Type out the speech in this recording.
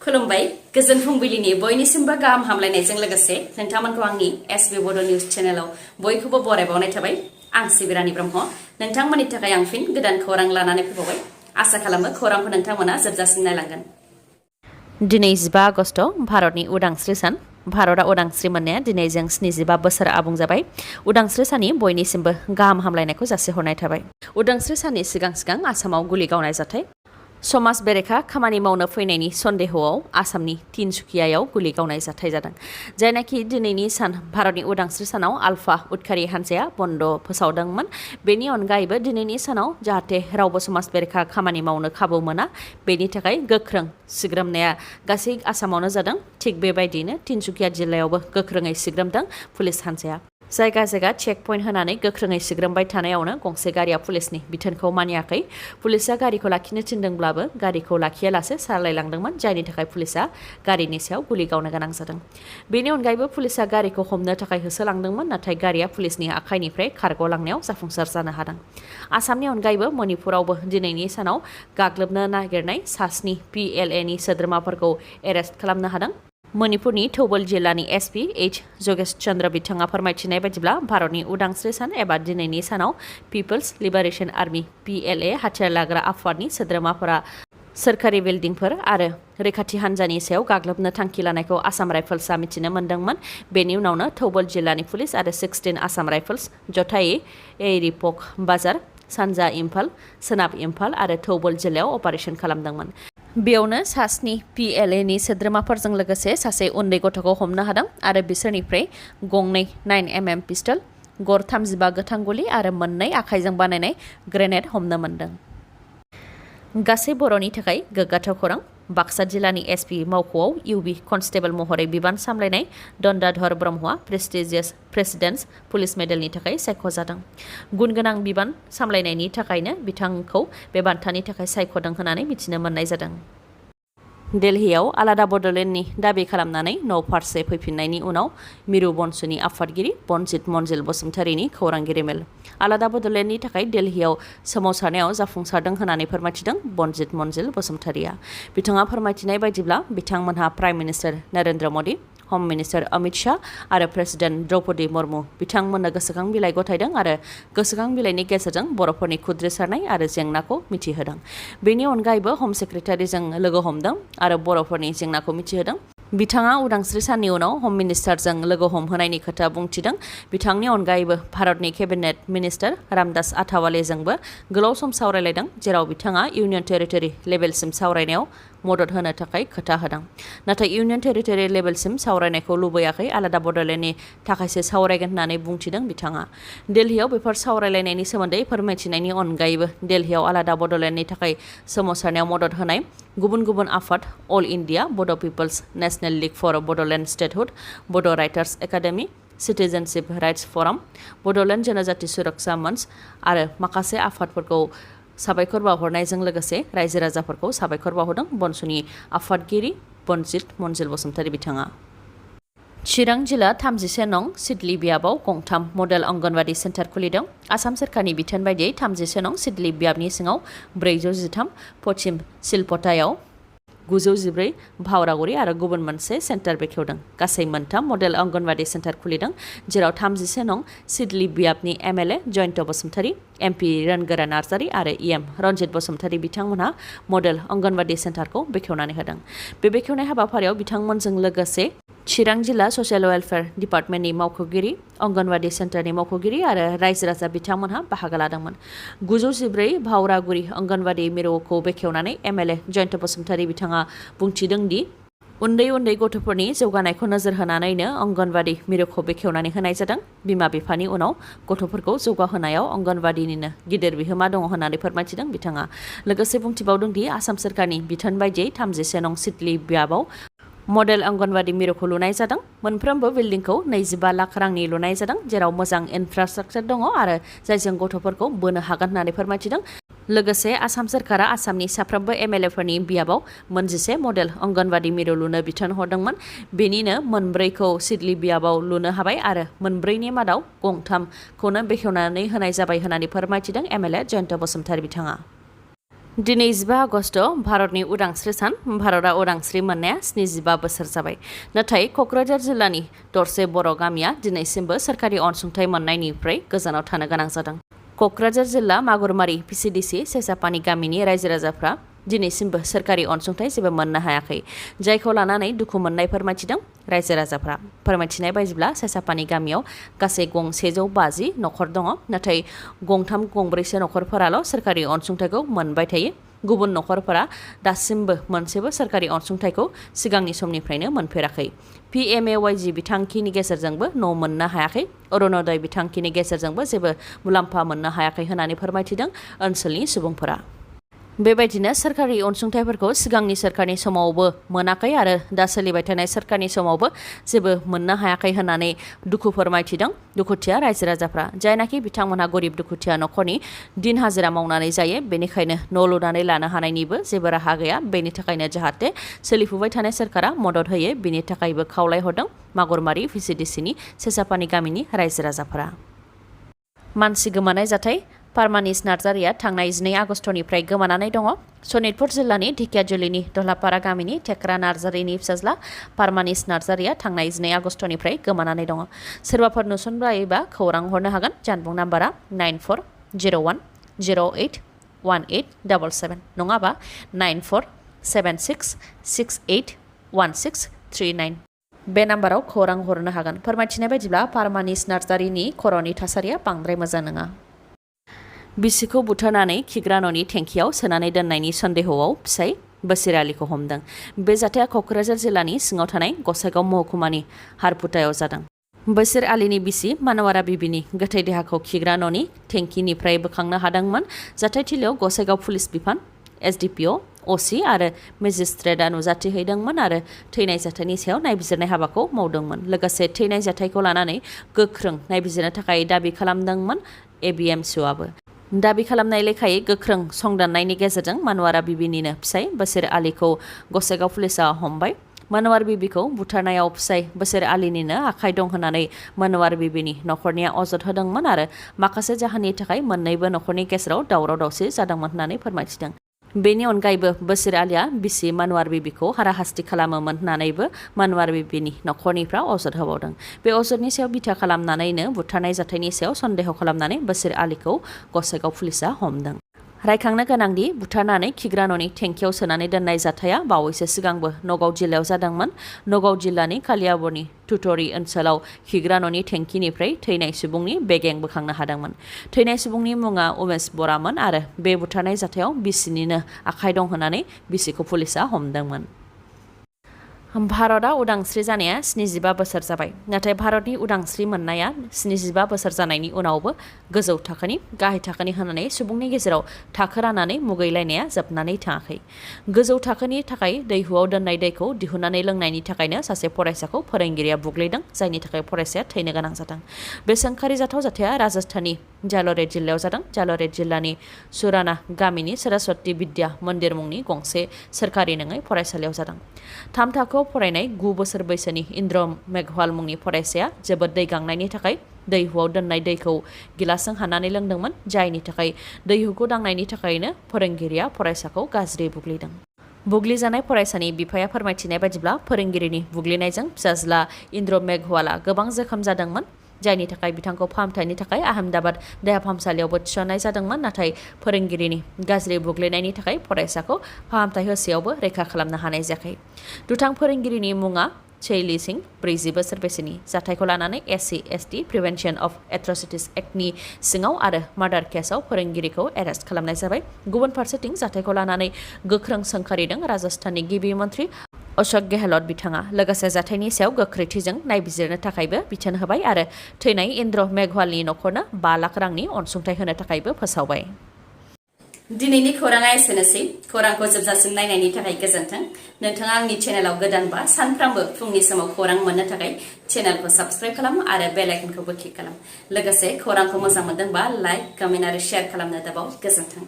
खुलुमबाय गोजोन फुंबिलिनि बयनिसिमबो गाहाम हामलायनायजों लोगोसे नोंथांमोनखौ आंनि एसबी बड' निउज चेनेलाव बयखौबो बरायबावनाय थाबाय। आं सिबिरानि ब्रह्म नोंथांमोननि थाखाय आं फिन गोदान खौरां लानानै फैबावबाय। आसा खालामो खौरांखौ नोंथांमोना जोबजासिम नायलांगोन। दिनै 15 आगस्ट भारतनि उदांस्रि सान। भारतआ उदांस्रि मोननाया दिनै जों 75 बोसोर आबुं जाबाय। उदांस्रि साननि बयनिसिमबो गाहाम हामलायनायखौ जासिहरनाय थाबाय। उदांस्रि साननि सिगां आसामाव गुलि गावनाय जाथाय। समाज बेरेखा खामानि मावनो फैनायनि सन्देहआव आसामनि तिनसुकियायाव गुलि गावनाय जाथाय जादों। जायनाखि दिनैनि सान भारतनि उदांस्रि सानाव आलफा उदखारि हान्जाया बन्द फोसावदोंमोन। बेनि अनगायैबो दिनैनि सानाव जाहाथे रावबो समाज बेरेखा खामानि मावनो खाबु मोना बेनि थाखाय गोख्रों सिग्रोमनाया गासै आसामावनो जादों। थिग बेबायदिनो तिनसुकिया जिल्लायावबो गोख्रोङै सिग्रोमदों पुलिस हान्जाया। जायगा जायगा चेक पइन्ट होनानै गोख्रोङै सिग्रोमबाय थानायावनो गंसे गारिया पुलिसनि बिथोनखौ मानियाखै। पुलिसा गारिखौ लाखिनो थिनदोंब्लाबो गारिखौ लाखियालासे सालायलांदोंमोन। जायनि थाखाय पुलिसा गारिनि सायाव गुलि गावनो गोनां जादों। बेनि अनगायैबो पुलिसा गारिखौ हमनो थाखाय होसोलांदोंमोन। नाथाय गारिया पुलिसनि आखाइनिफ्राय खारग'लांनायाव जाफुंसार जानो हादों। आसामनि अनगायैबो मणिपुरावबो दिनैनि सानाव गाग्लोबनो नागिरनाय सास्नि PLAनि सोद्रोमाफोरखौ एरेस्ट खालामनो हादों। मणिपुरनि थौबल जिल्लानि एसपी H जगेश चन्द्र बिथाङा फोरमायथिनाय बायदिब्ला भारतनि उदांस्रि सान एबा दिनैनि सानाव पिपल्स लिबारेशन आर्मी PLA हाथियार लाग्रा आफादनि सोद्रोमाफोरा सोरखारि बिल्डिंफोर आरो रैखाथि हान्जानि सायाव गाग्लोबनो थांखि लानायखौ आसाम राइफल्सआ मिथिनो मोन्दोंमोन। बेनि उनावनो थौबल जिल्लानि पुलिस आरो 16 आसाम राइफल्स जथायै एरिपक बाजार, सानजा इम्फाल, सोनाब इम्फाल आरो थौबल जिल्लायाव अपारेशन खालामदोंमोन। बेयावनो सास्नि PLAनि सोद्रोमाफोरजों लोगोसे सासे उन्दै गथ'खौ हमनो हादों आरो बिसोरनिफ्राय गंनै 9mm पिस्टल, गर 35 गोथां गुलि आरो मोननै आखाइजों बानायनाय ग्रेनेड हमनो मोन्दों। गासै बर'नि थाखाय गोग्गाथाव खौरां। बाक्सा जिल्लानि एसपी मावख'आव UB कनस्टेबल महरै बिबान सामलायनाय दन्दाधर ब्रह्मआ प्रेस्टिजियास प्रेसिडेन्ट्स पुलिस मेडेलनि थाखाय सायख'जादों। गुन गोनां बिबान सामलायनायनि थाखायनो बिथांखौ बे बान्थानि थाखाय सायख'दों होननानै मिथिनो मोननाय जादों। दिल्लीयाव आलादा बड'लेण्डनि दाबि खालामनानै न'फारसे फैफिननायनि उनाव मिरु बंस'नि आफादगिरि बनजित मनजिल बसुमतारीनि खौरांगिरि मेल। आलादा बड'लेण्डनि थाखाय दिल्लीयाव सोमावसारनायाव जाफुंसारदों होननानै फोरमायथिदों बनजित मनजिल बसुमतारीया। बिथाङा फोरमायथिनाय बायदिब्ला बिथांमोनहा प्राइम मिनिस्टार नरेन्द्र मदि, हम मिनिस्टार अमित शाह आरो प्रेसिडेन्ट द्रौपदी मुर्मु बिथांमोननो गोसोखां बिलाइ गथायदों आरो गोसोखां बिलाइनि गेजेरजों बर'फोरनि खुद्रिसारनाय आरो जेंनाखौ मिथिहोदों। बेनि अनगायैबो हम सेक्रेटारिजों लोगो हमदों आरो बर'फोरनि जेंनाखौ मिथिहोदों। बिथाङा उदांस्रि साननि उनाव हम मिनिस्टारजों लोगो हमहोनायनि खोथा बुंथिदों। बिथांनि अनगायैबो भारतनि केबिनेट मिनिस्टार रामदास आथावालेजोंबो गोलाव सम सावरायलायदों, जेराव बिथाङा इउनियन टेरिटरि लेभेलसिम सावरायनायाव मदद होनो थाखाय खोथा होदों। नाथाय इउनियन टेरिटरि लेभेलसिम सावरायनायखौ लुबैयाखै, आलादा बड'लेण्डनि थाखायसो सावरायगोन होननानै बुंथिदों बिथाङा। दिल्लीयाव बेफोर सावरायलायनायनि सोमोन्दै फोरमायथिनायनि अनगायैबो दिल्लीयाव आलादा बड'लेण्डनि थाखाय सोमावसारनायाव मदद होनाय गुबुन गुबुन आफाद all India Bodo' people's national league for Bodoland statehood, Bodo' writers academy, citizenship rights forum, Bodoland Janajati Suraksha मंच आरो माखासे आफादफोरखौ साबायखर बावहरनायजों लोगोसे रायजो राजाफोरखौ साबायखर बावहरदों बंस'नि आफादगिरि बनजित मनजिल बसुमतारी बिथाङा। चिरां जिल्ला 31 नं सिडली बियाबाव गंथाम मडेल अंगनवाड़ी सेन्टार खुलिदों। आसाम सोरखारनि बिथोन बायदियै 31 नं सिडली बियाबनि सिङाव 413, पश्चिम सिलपटायाव 914, भावरागुरि आरो गुबुन मोनसे सेन्टार बेखेवदों। गासै मोनथाम मडेल अंगनवाड़ी सेन्टार खुलिदों, जेराव 31 नं सिडली बियाबनि MLA जयन्त बसुमतारी, MP रोनगोरा नार्जारी आरो EM रन्जित बसुमतारी बिथांमोनहा मडेल अंगनवाड़ी सेन्टारखौ बेखेवनानै होदों। बे बेखेवनाय हाबाफारियाव बिथांमोनजों लोगोसे चिरां जिल्ला ससियेल वेलफेयार डिपार्टमेन्टनि मावख'गिरि, अंगनवाड़ी सेन्टारनि मावख'गिरि आरो रायजो राजा बिथांमोनहा बाहागो लादोंमोन। 914 भावरागुरि अंगनवाड़ी मिरुखौ बेखेवनानै MLA जयन्त बसुमतारी बिथाङा बुंथिदों दि उन्दै उन्दै गथ'फोरनि जौगानायखौ नोजोर होनानैनो अंगनवाड़ी मिरुखौ बेखेवनानै होनाय जादों। बिमा बिफानि उनाव गथ'फोरखौ जौगाहोनायाव अंगनवाड़ीनिनो गिदिर बिहोमा दङ होननानै फोरमायथिदों बिथाङा। लोगोसे बुंथिबावदों दि आसाम सोरखारनि बिथोन बायदियै 31 नं सिडली बियाबाव मडेल अंगनवाड़ी मिरुखौ लुनाय जादों। मोनफ्रोमबो बिल्डिंखौ 25 लाख रांनि लुनाय जादों, जेराव मोजां इनफ्रास्ट्राक्चार दङ आरो जायजों गथ'फोरखौ बोनो हागोन होननानै फोरमायथिदों। लोगोसे आसाम सोरखारा आसामनि साफ्रोमबो MLAफोरनि बियाबाव 11 मडेल अंगनवाड़ी मिरु लुनो बिथोन हरदोंमोन। बेनिनो 4खौ सिडली बियाबाव लुनो हाबाय आरो 4नि मादाव 3खौनो बेखेवनानै होनाय जाबाय होननानै फोरमायथिदों MLA जयन्त बसुमतारी बिथाङा। दिनै 15 आगस्ट भारतनि उदांस्रि सान भारतआ उदांस्रि मोननाया 75 बोसोर जाबाय नाथाय क'क्राझार जिल्लानि दरसे बर' गामिया दिनैसिमबो सोरखारि अनसुंथाइ मोननायनिफ्राय गोजानाव थानो गोनां जादों। क'क्राझार जिल्ला मागुरमारि पिसिडिसि सेसापानि गामिनि रायजो राजाफ्रा दिनैसिमबो सोरखारि अनसुंथाइ जेबो मोननो हायाखै जायखौ लानानै दुखु मोननाय फोरमायथिदों रायजो राजाफ्रा। फोरमायथिनाय बायदिब्ला सेसापानि गामियाव गासै गं 150 न'खर दङ नाथाय गंथाम गंब्रैसो न'खरफोराल' सोरखारि अनसुंथाइखौ मोनबाय थायो। गुबुन न'खरफोरा दासिमबो मोनसेबो सोरखारि अनसुंथाइखौ सिगांनि समनिफ्रायनो मोनफेराखै। PMAYG बिथांखिनि गेजेरजोंबो न' मोननो हायाखै। अरुणोदय बिथांखिनि गेजेरजोंबो जेबो मुलाम्फा मोननो हायाखै होननानै फोरमायथिदों ओनसोलनि सुबुंफोरा। बेबायदिनो सोरखारि अनसुंथाइफोरखौ सिगांनि सोरखारनि समावबो मोनाखै आरो दा सोलिबाय थानाय सोरखारनि समावबो जेबो मोननो हायाखै होननानै दुखु फोरमायथिदों दुखुथिया रायजो राजाफ्रा। जायनाखि बिथांमोनहा गरिब दुखुथिया न'खरनि दिन हाजिरा मावनानै जायो बेनिखायनो न' लुनानै लानो हानायनिबो जेबो राहा गैया। बेनि थाखायनो जाहाथे सोलिफुबाय थानाय सोरखारा मदद होयो बेनि थाखायबो खावलायहरदों मागुरमारि पिसिडिसिनि सेसापानि गामिनि रायजो राजाफोरा। मानसि गोमानाय जाथाय पारमानिस नार्जारिया थांनाय 12 आगस्टनिफ्राय गोमानानै दङ। सनितपुर जिल्लानि ढेकियाजुलिनि दहलापारा गामिनि थेक्रा नार्जारिनि फिसाज्ला पारमानिस नार्जारिया थांनाय 12 आगस्टनिफ्राय गोमानानै दङ। सोरबाफोर नुसनबायोबा खौरां हरनो हागोन। जानबुं नाम्बारा 9401081877 नङाबा 9476681639 बे नाम्बाराव खौरां हरनो हागोन। फोरमायथिनाय बायदिब्ला पारमानिस नार्जारिनि खर'नि थासारिया बांद्राय मोजां नङा। बिसिखौ बुथारनानै खिग्रा न'नि टेंकियाव सोनानै दोननायनि सन्देहआव फिसाय बोसोर आलिखौ हमदों। बे जाथाया क'क्राझार जिल्लानि सिङाव थानाय गसाइगाव महकुमानि हारपुटायाव जादों। बोसोर आलिनि बिसि मानवारा बिबिनि गोथै देहाखौ खिग्रा न'नि टेंकिनिफ्राय बोखांनो हादोंमोन। जाथायथिलियाव गसाइगाव पुलिस बिफान, SDPO, OC आरो मेजिस्ट्रेटआ नुजाथिहैदोंमोन आरो थैनाय जाथायनि सायाव नायबिजिरनाय हाबाखौ मावदोंमोन। लोगोसे थैनाय जाथायखौ लानानै गोख्रों नायबिजिरनो थाखाय दाबि खालामदोंमोन ABMSUआबो। दाबि खालामनाय लेखायै गोख्रों संदाननायनि गेजेरजों मानवारा बिबिनिनो फिसाय बोसोर आलिखौ गसाइगाव पुलिसआ हमबाय। मानवार बिबिखौ बुथारनायाव फिसाय बोसोर आलिनिनो आखाइ दं होननानै मानवार बिबिनि न'खरनिया अजद होदोंमोन आरो माखासे जाहोननि थाखाय मोन्नैबो न'खरनि गेजेराव दावराव दावसि जादोंमोन होननानै फोरमायथिदों। बेनि अनगायैबो बोसोर आलिया बिसि मानवार बिबिखौ हाराहास्ति खालामोमोन होननानैबो मानवार बिबिनि न'खरनिफ्रा अजद होबावदों। बे अजदनि सायाव बिथा खालामनानैनो बुथारनाय जाथायनि सायाव सन्देह खालामनानै बोसोर आलिखौ गसाइगाव पुलिसआ हमदों। रायखांनो गोनांदि बुथारनानै खिग्रा न'नि टेंकियाव सोनानै दोननाय जाथाया बावैसो सिगांबो नगाव जिल्लायाव जादोंमोन। नगाव जिल्लानि कालियाबरनि टुटरि ओनसोलाव खिग्रा न'नि टेंकिनिफ्राय थैनाय सुबुंनि बेगें बोखांनो हादोंमोन। थैनाय सुबुंनि मुङा उमेश बरामोन आरो बे बुथारनाय जाथायाव बिसिनिनो आखाइ दं होननानै बिसिखौ पुलिसआ हमदोंमोन। भारतआ उदांस्रि जानाया 75 बोसोर जाबाय नाथाय भारतनि उदांस्रि मोननाया 75 बोसोर जानायनि उनावबो गोजौ थाखोनि गाहाय थाखोनि होननानै सुबुंनि गेजेराव थाखो राननानै मुगैलायनाया जोबनानै थाङाखै। गोजौ थाखोनि थाखाय दैहुआव दोननाय दैखौ दिहुननानै लोंनायनि थाखायनो सासे फरायसाखौ फोरोंगिरिया बुग्लिदों जायनि थाखाय फरायसाया थैनो गोनां जादों। बे सोंखारिजाथाव जाथाया राजस्थाननि जाल'रेद जिल्लायाव जादों। जाल'रेद जिल्लानि सुराना गामिनि सरस्वती विद्या मन्दिर मुंनि गंसे सोरखारि नङै फरायसालियाव जादों। 3 थाखोआव फरायनाय 9 बोसोर बैसोनि इन्द्र मेघवाल मुंनि फरायसाया जोबोद दै गांनायनि थाखाय दैहुआव दोननाय दैखौ गिलासजों हाननानै लोंदोंमोन जायनि थाखाय दैहुखौ दांनायनि थाखायनो फोरोंगिरिया फरायसाखौ गाज्रि बुग्लिदों। बुग्लिजानाय फरायसानि बिफाया फोरमायथिनाय बायदिब्ला फोरोंगिरिनि बुग्लिनायजों फिसाज्ला इन्द्र मेघवाला गोबां जोखोम जादोंमोन जायनि थाखाय बिथांखौ फाहामथायनि थाखाय आहमेदाबाद देहा फाहामसालियावबो थिसननाय जादोंमोन नाथाय फोरोंगिरिनि गाज्रि बुग्लिनायनि थाखाय फरायसाखौ फाहामथाय होसेयावबो रैखा खालामनो हानाय जायाखै। दुथां फोरोंगिरिनि मुङा शैली सिंह 40 बोसोर बैसोनि। जाथायखौ लानानै SC/ST प्रिभेन्सन अफ एट्रसिटिज एक्टनि सिङाव आरो मार्डार केसआव फोरोंगिरिखौ एरेस्ट खालामनाय जाबाय। गुबुन फारसेथिं जाथायखौ लानानै गोख्रों सोंखारिदों राजस्थाननि गिबि मन्थ्रि अशोक गेहलत बिथाङा। लोगोसे जाथायनि सायाव गोख्रैथिजों नायबिजिरनो थाखायबो बिथोन होबाय आरो थैनाय इन्द्र मेघवालनि न'खरनो 5 लाख रांनि अनसुंथाइ होनो थाखायबो फोसावबाय। दिनैनि खौराङा एसेनोसै। खौरांखौ जोबजासिम नायनायनि थाखाय गोजोन्थों। नोंथाङा आंनि चेनेलाव गोदानबा सानफ्रामबो फुंनि समाव खौरां मोननो थाखाय चेनेलखौ साबस्क्राइब खालाम आरो बेल आइकनखौबो क्लिक खालाम। लोगोसे खौरांखौ मोजां मोनदोंबा लाइक, कमेन्ट आरो शेयार खालामनो दाबाव। गोजोन्थों।